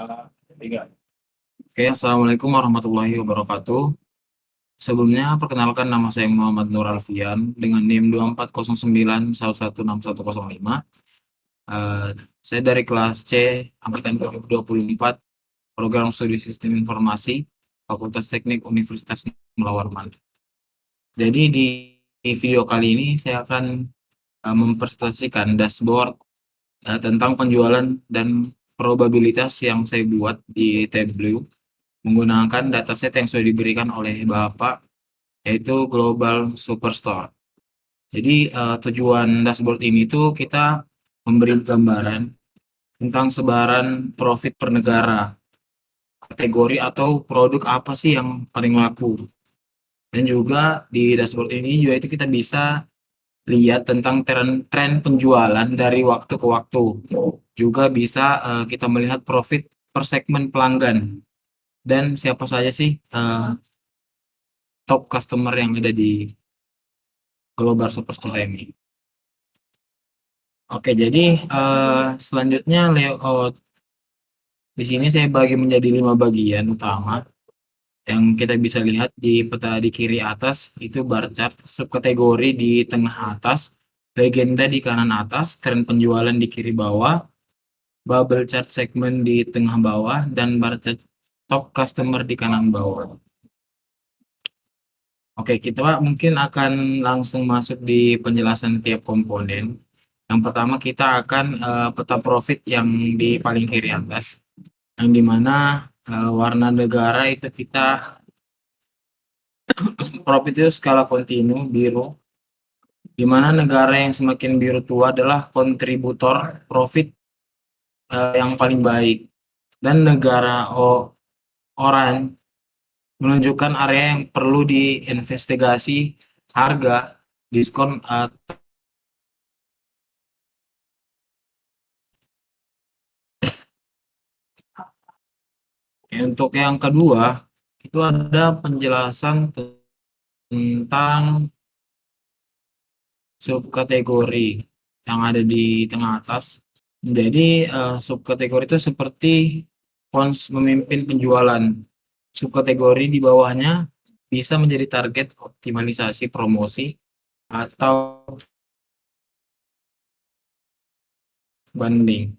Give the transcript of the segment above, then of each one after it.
Oke, Assalamualaikum warahmatullahi wabarakatuh. Sebelumnya, perkenalkan nama saya Muhammad Nur Alfian dengan NIM 2409116105. Saya dari kelas C, angkatan 2024, program studi sistem informasi, Fakultas Teknik Universitas Mulla Warman. Jadi di video kali ini saya akan mempresentasikan dashboard tentang penjualan dan probabilitas yang saya buat di Tableau menggunakan dataset yang sudah diberikan oleh Bapak, yaitu Global Superstore. Jadi tujuan dashboard ini tuh kita memberi gambaran tentang sebaran profit per negara, kategori atau produk apa sih yang paling laku. Dan juga di dashboard ini juga itu kita bisa lihat tentang tren penjualan dari waktu ke waktu. Juga bisa kita melihat profit per segmen pelanggan dan siapa saja sih top customer yang ada di Global Superstore ini. Oke, jadi selanjutnya layout di sini saya bagi menjadi 5 bagian utama yang kita bisa lihat di peta di kiri atas itu bar chart, subkategori di tengah atas, legenda di kanan atas, tren penjualan di kiri bawah, bubble chart segmen di tengah bawah, dan bar chart top customer di kanan bawah. Oke, kita mungkin akan langsung masuk di penjelasan tiap komponen. Yang pertama kita akan peta profit yang di paling kiri atas, yang dimana warna negara itu kita profit itu skala kontinu biru, dimana negara yang semakin biru tua adalah kontributor profit yang paling baik, dan negara oranye menunjukkan area yang perlu diinvestigasi harga, diskon. Untuk yang kedua itu ada penjelasan tentang subkategori yang ada di tengah atas. Jadi subkategori itu seperti memimpin penjualan. Subkategori di bawahnya bisa menjadi target optimalisasi promosi atau banding.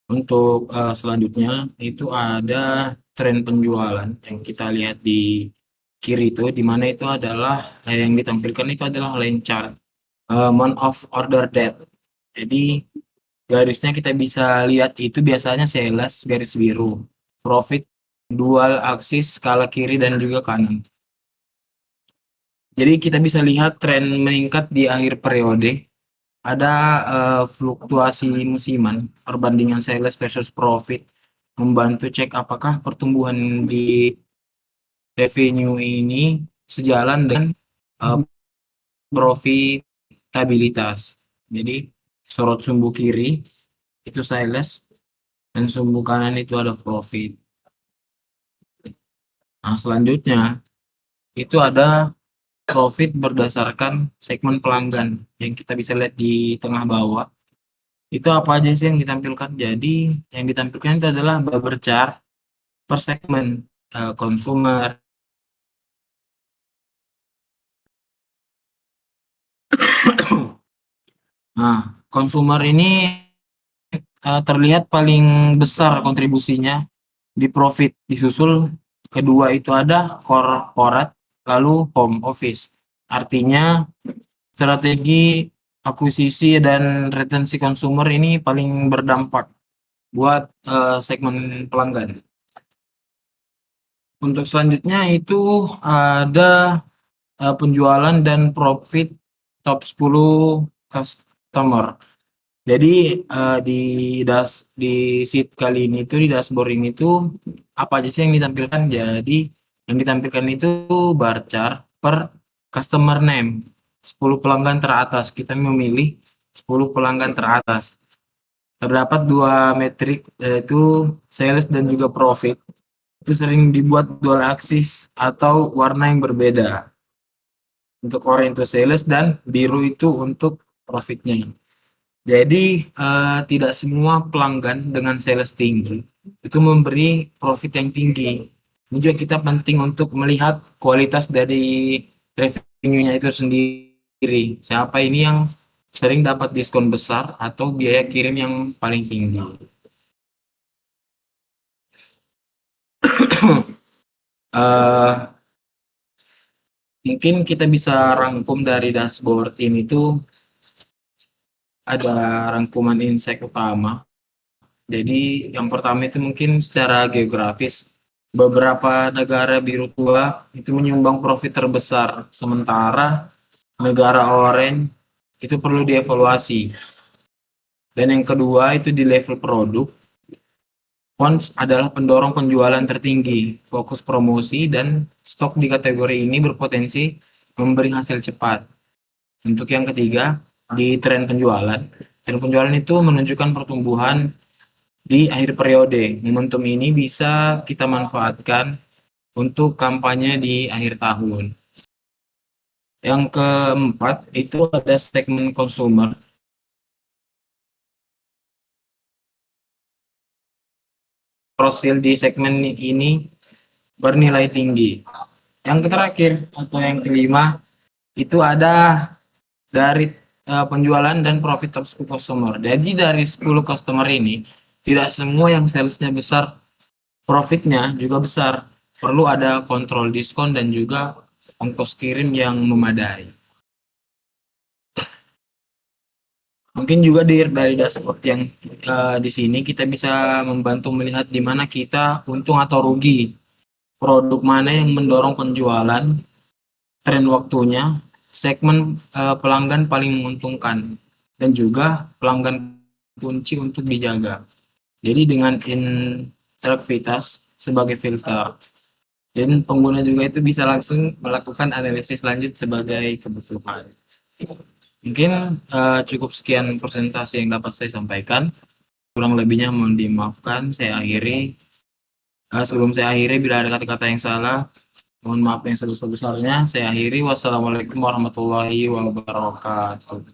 Untuk selanjutnya itu ada tren penjualan yang kita lihat di kiri itu, di mana itu adalah yang ditampilkan itu adalah line chart month of order date. Jadi garisnya kita bisa lihat itu biasanya sales garis biru, profit dual aksis skala kiri dan juga kanan. Jadi kita bisa lihat tren meningkat di akhir periode. Ada fluktuasi musiman, perbandingan sales versus profit, membantu cek apakah pertumbuhan di revenue ini sejalan dengan profitabilitas. Jadi sorot sumbu kiri itu sales dan sumbu kanan itu ada profit. Nah, selanjutnya itu ada profit berdasarkan segmen pelanggan yang kita bisa lihat di tengah bawah. Itu apa aja sih yang ditampilkan? Jadi yang ditampilkan itu adalah bar chart per segmen consumer. Nah, consumer ini terlihat paling besar kontribusinya di profit, disusul kedua itu ada corporate, lalu home office. Artinya strategi akuisisi dan retensi consumer ini paling berdampak buat segmen pelanggan. Untuk selanjutnya itu ada penjualan dan profit top 10 customer. Jadi di sheet kali ini tuh, di dashboard ini tuh apa aja sih yang ditampilkan? Jadi yang ditampilkan itu bar chart per customer name, 10 pelanggan teratas. Kita memilih 10 pelanggan teratas. Terdapat dua metrik, yaitu sales dan juga profit. Itu sering dibuat dual axis atau warna yang berbeda. Untuk oranye itu sales dan biru itu untuk profitnya. Jadi tidak semua pelanggan dengan sales tinggi itu memberi profit yang tinggi. Ini juga kita penting untuk melihat kualitas dari revenue-nya itu sendiri. Siapa ini yang sering dapat diskon besar atau biaya kirim yang paling tinggi. Eh, Mungkin kita bisa rangkum dari dashboard ini tuh ada rangkuman insight utama. Jadi yang pertama itu mungkin secara geografis, beberapa negara biru tua itu menyumbang profit terbesar, sementara negara oranye itu perlu dievaluasi. Dan yang kedua itu di level produk, Pons adalah pendorong penjualan tertinggi, fokus promosi dan stok di kategori ini berpotensi memberi hasil cepat. Untuk yang ketiga, di tren penjualan itu menunjukkan pertumbuhan di akhir periode. Momentum ini bisa kita manfaatkan untuk kampanye di akhir tahun. Yang keempat, itu ada segmen consumer. Profil di segmen ini bernilai tinggi. Yang terakhir atau yang kelima, itu ada dari penjualan dan profit of customer. Jadi dari 10 customer ini, tidak semua yang salesnya besar, profitnya juga besar. Perlu ada kontrol diskon dan juga ongkos kirim yang memadai. Mungkin juga dari dashboard yang di sini kita bisa membantu melihat di mana kita untung atau rugi, produk mana yang mendorong penjualan, tren waktunya, segmen pelanggan paling menguntungkan, dan juga pelanggan kunci untuk dijaga. Jadi dengan interaktivitas sebagai filter, dan pengguna juga itu bisa langsung melakukan analisis lanjut sebagai kebutuhan. Mungkin cukup sekian presentasi yang dapat saya sampaikan. Kurang lebihnya mohon dimaafkan. Sebelum saya akhiri, bila ada kata-kata yang salah, mohon maaf yang sebesar-besarnya. Saya akhiri. Wassalamualaikum warahmatullahi wabarakatuh.